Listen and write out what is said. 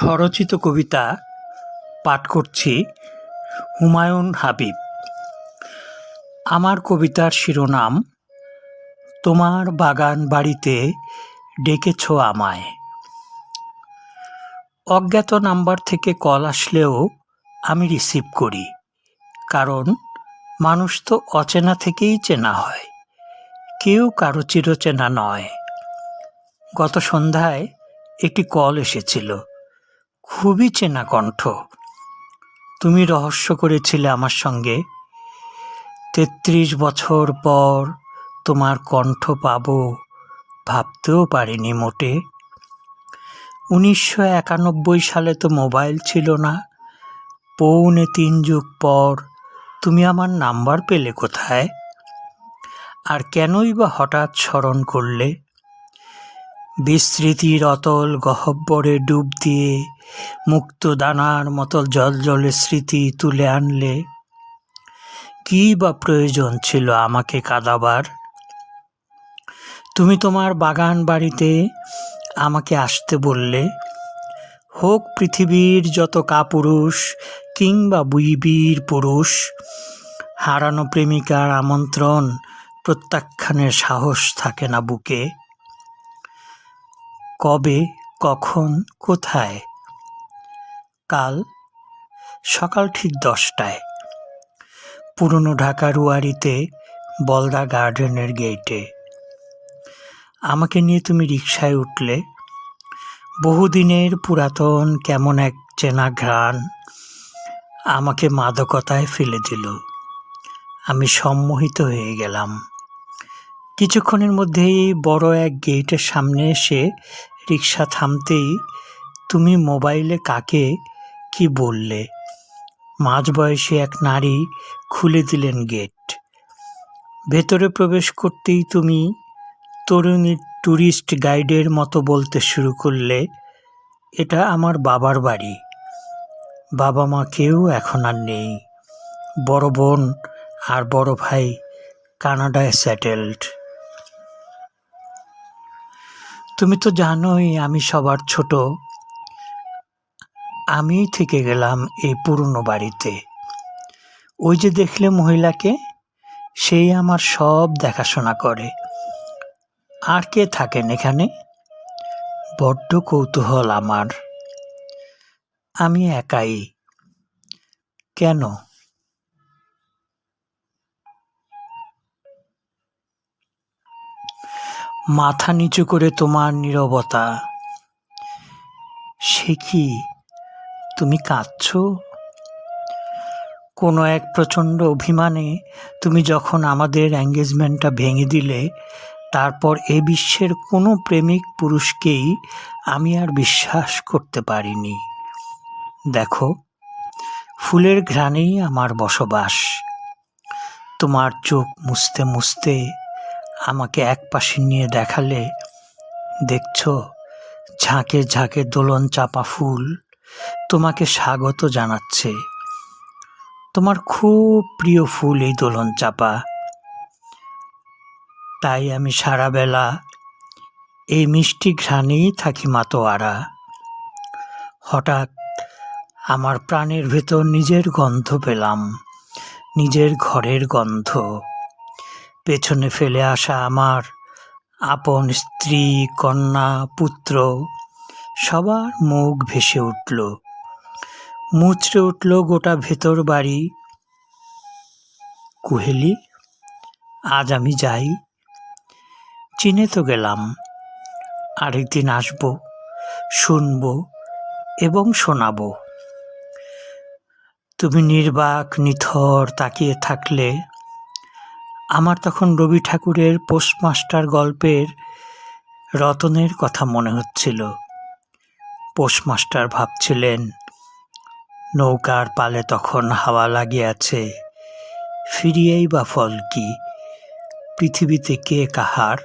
স্বরচিত কবিতা পাঠ করছি হুমায়ুন হাবিব। আমার কবিতার শিরোনাম তোমার বাগান বাড়িতে ডেকেছ আমায়। অজ্ঞাত নাম্বার থেকে কল আসলেও আমি রিসিভ করি, কারণ মানুষ তো অচেনা থেকেই চেনা হয়, কেউ কারো চিরচেনা নয়। গত সন্ধ্যায় একটি কল এসেছিল, খুবই চেনা কণ্ঠ। তুমি রহস্য করেছিলে আমার সঙ্গে, ৩৩ বছর পর তোমার কণ্ঠ পাবো ভাবতেও পারিনি মোটে। ১৯৯১ সালে তো মোবাইল ছিল না, ৩.৫ যুগ পর তুমি আমার নাম্বার পেলে কোথায়? আর কেনই বা হঠাৎ স্মরণ করলে? বিস্মৃতির অতল গহ্বরে ডুব দিয়ে মুক্ত দানার মতো জলজলে স্মৃতি তুলে আনলে। কী বা প্রয়োজন ছিল আমাকে কাঁদাবার? তুমি তোমার বাগান বাড়িতে আমাকে আসতে বললে, হোক পৃথিবীর যত কাপুরুষ কিংবা বীর পুরুষ, হারানো প্রেমিকার আমন্ত্রণ প্রত্যাখ্যানের সাহস থাকে না বুকে। কবে, কখন, কোথায়? কাল সকাল ঠিক 10টায়, পুরনো ঢাকা রুয়ারিতে বলদা গার্ডেনের গেইটে। আমাকে নিয়ে তুমি রিকশায় উঠলে, বহুদিনের পুরাতন কেমন এক চেনা ঘ্রাণ আমাকে মাদকতায় ফেলে দিল। আমি সম্মোহিত হয়ে গেলাম। কিছুক্ষণের মধ্যেই বড় এক গেইটের সামনে এসে রিকশা থামতেই তুমি মোবাইলে কাকে কি বললে। মাঝবয়সী এক নারী খুলে দিলেন গেট। ভেতরে প্রবেশ করতেই তুমি তরুণী ট্যুরিস্ট গাইডের মতো বলতে শুরু করলে, এটা আমার বাবার বাড়ি। বাবা মা কেউ এখন আর নেই, বড় বোন আর বড় ভাই কানাডায় সেটেলড। তুমি তো জানোই আমি সবার ছোট। আমিই থেকে গেলাম এই পুরনো বাড়িতে। ওই যে দেখলে মহিলাকে, সেই আমার সব দেখাশোনা করে। আর কে থাকেন এখানে? বড্ড কৌতূহল আমার। আমি একাই। কেন? মাথা নিচু করে তোমার নীরবতা। সে কি, তুমি কাঁদছো? কোনো এক প্রচণ্ড অভিমানে তুমি যখন আমাদের এঙ্গেজমেন্টটা ভেঙে দিলে, তারপর এ বিশ্বের কোনো প্রেমিক পুরুষকেই আমি আর বিশ্বাস করতে পারিনি। দেখো, ফুলের ঘ্রাণেই আমার বসবাস। তোমার চোখ মুছতে মুছতে আমাকে একপাশে নিয়ে দেখালে, দেখছো ঝাঁকে ঝাঁকে দোলন চাপা ফুল তোমাকে স্বাগত জানাচ্ছে। তোমার খুব প্রিয় ফুল এই দোলন চাপা। তাই আমি সারা বেলা এই মিষ্টি ঘ্রাণেই থাকি মাতোয়ারা। হঠাৎ আমার প্রাণের ভেতর নিজের গন্ধ পেলাম, নিজের ঘরের গন্ধ। পেছনে ফেলে আসা আমার আপন স্ত্রী, কন্যা, পুত্র সবার মুখ ভেসে উঠল, মুচড়ে উঠল গোটা ভেতর বাড়ি। কুহেলি, আজ আমি যাই। চিনে তো গেলাম, আরেকদিন আসবো, শুনবো এবং শোনাবো। তুমি নির্বাক নিথর তাকিয়ে থাকলে। আমার তখন রবি ঠাকুরের পোস্টমাস্টার গল্পের রতনের কথা মনে হচ্ছিল। পোস্টমাস্টার ভাবছিলেন, নৌকার পালে তখন হাওয়া লাগিয়াছে, ফিরিয়েই বা ফল কি, পৃথিবীতে কে কাহার।